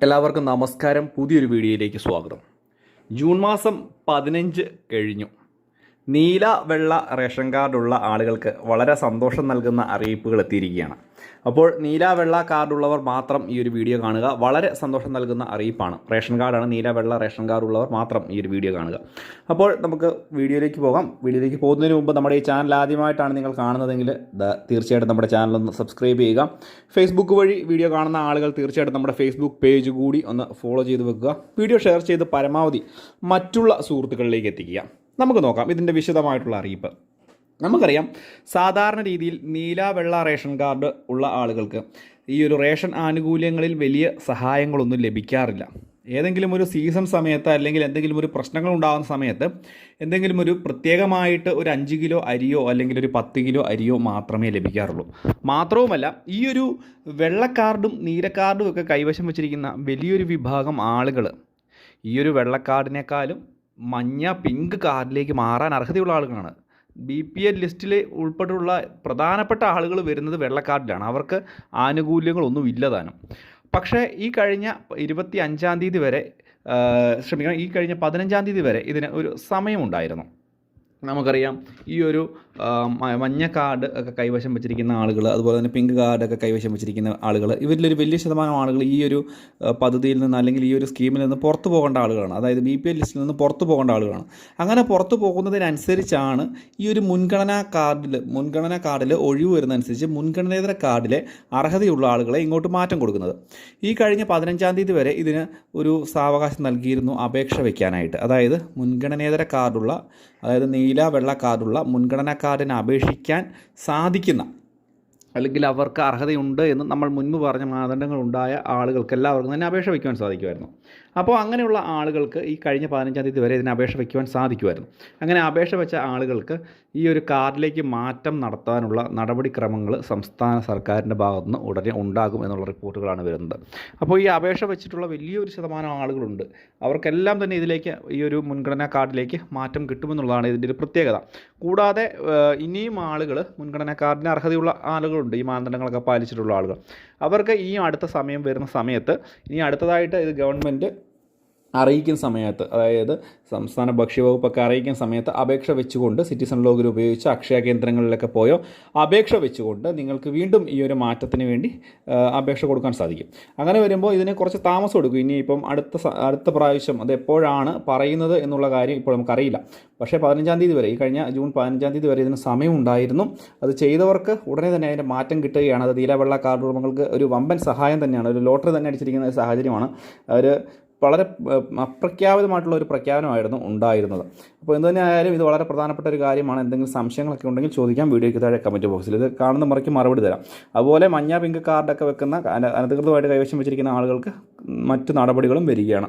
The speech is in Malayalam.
എല്ലാവർക്കും നമസ്കാരം. പുതിയൊരു വീഡിയോയിലേക്ക് സ്വാഗതം. ജൂൺ മാസം 15 കഴിഞ്ഞു. നീല വെള്ള റേഷൻ കാർഡുള്ള ആളുകൾക്ക് വളരെ സന്തോഷം നൽകുന്ന അറിയിപ്പുകൾ എത്തിയിരിക്കുകയാണ്. അപ്പോൾ നീല വെള്ള കാർഡുള്ളവർ മാത്രം ഈ ഒരു വീഡിയോ കാണുക. വളരെ സന്തോഷം നൽകുന്ന അറിയിപ്പാണ്. റേഷൻ കാർഡാണ്, നീല വെള്ള റേഷൻ കാർഡുള്ളവർ മാത്രം ഈ ഒരു വീഡിയോ കാണുക. അപ്പോൾ നമുക്ക് വീഡിയോയിലേക്ക് പോകാം. വീഡിയോയിലേക്ക് പോകുന്നതിന് മുമ്പ് നമ്മുടെ ഈ ചാനൽ ആദ്യമായിട്ടാണ് നിങ്ങൾ കാണുന്നതെങ്കിൽ തീർച്ചയായിട്ടും നമ്മുടെ ചാനലൊന്ന് സബ്സ്ക്രൈബ് ചെയ്യുക. ഫേസ്ബുക്ക് വഴി വീഡിയോ കാണുന്ന ആളുകൾ തീർച്ചയായിട്ടും നമ്മുടെ ഫേസ്ബുക്ക് പേജ് കൂടി ഒന്ന് ഫോളോ ചെയ്ത് വെക്കുക. വീഡിയോ ഷെയർ ചെയ്ത് പരമാവധി മറ്റുള്ള സുഹൃത്തുക്കളിലേക്ക് എത്തിക്കുക. നമുക്ക് നോക്കാം ഇതിൻ്റെ വിശദമായിട്ടുള്ള അറിയിപ്പ്. നമുക്കറിയാം, സാധാരണ രീതിയിൽ നീല വെള്ള റേഷൻ കാർഡ് ഉള്ള ആളുകൾക്ക് ഈ ഒരു റേഷൻ ആനുകൂല്യങ്ങളിൽ വലിയ സഹായങ്ങളൊന്നും ലഭിക്കാറില്ല. ഏതെങ്കിലും ഒരു സീസൺ സമയത്ത് അല്ലെങ്കിൽ എന്തെങ്കിലും ഒരു പ്രശ്നങ്ങൾ ഉണ്ടാകുന്ന സമയത്ത് എന്തെങ്കിലും ഒരു പ്രത്യേകമായിട്ട് ഒരു 5 കിലോ അരിയോ അല്ലെങ്കിൽ ഒരു 10 കിലോ അരിയോ മാത്രമേ ലഭിക്കാറുള്ളൂ. മാത്രവുമല്ല, ഈ ഒരു വെള്ളക്കാർഡും നീലക്കാർഡും ഒക്കെ കൈവശം വച്ചിരിക്കുന്ന വലിയൊരു വിഭാഗം ആളുകൾ ഈ ഒരു വെള്ളക്കാർഡിനേക്കാളും പിങ്ക് കാർഡിലേക്ക് മാറാൻ അർഹതയുള്ള ആളുകളാണ്. BPL ലിസ്റ്റിൽ ഉൾപ്പെട്ടുള്ള പ്രധാനപ്പെട്ട ആളുകൾ വരുന്നത് വെള്ളക്കാർഡിലാണ്. അവർക്ക് ആനുകൂല്യങ്ങളൊന്നും ഇല്ലതാനും. പക്ഷേ ഈ കഴിഞ്ഞ 25-ാം തീയതി വരെ ഈ കഴിഞ്ഞ 15-ാം തീയതി വരെ ഇതിന് ഒരു സമയമുണ്ടായിരുന്നു. നമുക്കറിയാം, ഈ ഒരു മഞ്ഞ കാർഡ് ഒക്കെ കൈവശം വെച്ചിരിക്കുന്ന ആളുകൾ, അതുപോലെ തന്നെ പിങ്ക് കാർഡൊക്കെ കൈവശം വെച്ചിരിക്കുന്ന ആളുകൾ, ഇവരിലൊരു വലിയ ശതമാനം ആളുകൾ ഈ ഒരു പദ്ധതിയിൽ നിന്ന് അല്ലെങ്കിൽ ഈ ഒരു സ്കീമിൽ നിന്ന് പുറത്തു പോകേണ്ട ആളുകളാണ്. അതായത് BPL ലിസ്റ്റിൽ നിന്ന് പുറത്തു പോകേണ്ട ആളുകളാണ്. അങ്ങനെ പുറത്തു പോകുന്നതിനനുസരിച്ചാണ് ഈ ഒരു മുൻഗണനാ കാർഡിൽ ഒഴിവ് വരുന്നതനുസരിച്ച് മുൻഗണനേതര കാർഡിലെ അർഹതയുള്ള ആളുകളെ ഇങ്ങോട്ട് മാറ്റം കൊടുക്കുന്നത്. ഈ കഴിഞ്ഞ 15-ാം തീയതി വരെ ഇതിന് ഒരു സാവകാശം നൽകിയിരുന്നു അപേക്ഷ വയ്ക്കാനായിട്ട്. അതായത് മുൻഗണനേതര കാർഡുള്ള, അതായത് നീല വെള്ള കാർഡുള്ള മുൻഗണനാ കാർഡിന് അപേക്ഷിക്കാൻ സാധിക്കുന്ന അല്ലെങ്കിൽ അവർക്ക് അർഹതയുണ്ട് എന്ന് നമ്മൾ മുൻപ് പറഞ്ഞ മാനദണ്ഡങ്ങളുണ്ടായ ആളുകൾക്ക് എല്ലാവർക്കും തന്നെ അപേക്ഷ വയ്ക്കുവാൻ സാധിക്കുമായിരുന്നു. അപ്പോൾ അങ്ങനെയുള്ള ആളുകൾക്ക് ഈ കഴിഞ്ഞ 15-ാം തീയതി വരെ ഇതിന് അപേക്ഷ വയ്ക്കുവാൻ സാധിക്കുമായിരുന്നു. അങ്ങനെ അപേക്ഷ വെച്ച ആളുകൾക്ക് ഈ ഒരു കാർഡിലേക്ക് മാറ്റം നടത്താനുള്ള നടപടിക്രമങ്ങൾ സംസ്ഥാന സർക്കാരിൻ്റെ ഭാഗത്തുനിന്ന് ഉടനെ ഉണ്ടാകും എന്നുള്ള റിപ്പോർട്ടുകളാണ് വരുന്നത്. അപ്പോൾ ഈ അപേക്ഷ വെച്ചിട്ടുള്ള വലിയൊരു ശതമാനം ആളുകളുണ്ട്. അവർക്കെല്ലാം തന്നെ ഇതിലേക്ക്, ഈ ഒരു മുൻഗണനാ കാർഡിലേക്ക് മാറ്റം കിട്ടുമെന്നുള്ളതാണ് ഇതിൻ്റെ ഒരു പ്രത്യേകത. കൂടാതെ ഇനിയും ആളുകൾ മുൻഗണനാ കാർഡിന് അർഹതയുള്ള ആളുകളുണ്ട്, ഈ മാനദണ്ഡങ്ങളൊക്കെ പാലിച്ചിട്ടുള്ള ആളുകൾ. അവർക്ക് ഈ അടുത്ത സമയം വരുന്ന സമയത്ത്, ഇനി അടുത്തതായിട്ട് ഇത് ഗവൺമെൻറ് അറിയിക്കുന്ന സമയത്ത്, അതായത് സംസ്ഥാന ഭക്ഷ്യവകുപ്പൊക്കെ അറിയിക്കുന്ന സമയത്ത് അപേക്ഷ വെച്ചുകൊണ്ട് സിറ്റിസൺ ലോഗിൽ ഉപയോഗിച്ച് അക്ഷയ കേന്ദ്രങ്ങളിലൊക്കെ പോയോ അപേക്ഷ വെച്ചുകൊണ്ട് നിങ്ങൾക്ക് വീണ്ടും ഈ ഒരു മാറ്റത്തിന് വേണ്ടി അപേക്ഷ കൊടുക്കാൻ സാധിക്കും. അങ്ങനെ വരുമ്പോൾ ഇതിന് കുറച്ച് താമസം എടുക്കും. ഇനിയിപ്പം അടുത്ത പ്രാവശ്യം അത് എപ്പോഴാണ് പറയുന്നത് എന്നുള്ള കാര്യം ഇപ്പോൾ നമുക്കറിയില്ല. പക്ഷേ 15-ാം തീയതി വരെ, ഈ കഴിഞ്ഞ ജൂൺ 15-ാം തീയതി വരെ ഇതിന് സമയമുണ്ടായിരുന്നു. അത് ചെയ്തവർക്ക് ഉടനെ തന്നെ അതിൻ്റെ മാറ്റം കിട്ടുകയാണ്. അത് നീല വെള്ള കാർഡ് ഉടമകൾക്ക് ഒരു വമ്പൻ സഹായം തന്നെയാണ്. ഒരു ലോട്ടറി തന്നെ അടിച്ചിരിക്കുന്ന ഒരു സാഹചര്യമാണ്. അവർ വളരെ അപ്രഖ്യാപിതമായിട്ടുള്ള ഒരു പ്രഖ്യാപനമായിരുന്നു ഉണ്ടായിരുന്നത്. അപ്പോൾ എന്ത് തന്നെ ആയാലും ഇത് വളരെ പ്രധാനപ്പെട്ട ഒരു കാര്യമാണ്. എന്തെങ്കിലും സംശയങ്ങളൊക്കെ ഉണ്ടെങ്കിൽ ചോദിക്കാം വീഡിയോയ്ക്ക് താഴെ കമൻറ്റ് ബോക്സിൽ. ഇത് കാണുന്ന മുറയ്ക്ക് മറുപടി തരാം. അതുപോലെ പിങ്ക് കാർഡൊക്കെ വെക്കുന്ന അനധികൃതമായിട്ട് കൈവശം വെച്ചിരിക്കുന്ന ആളുകൾക്ക് മറ്റു നടപടികളും വരികയാണ്.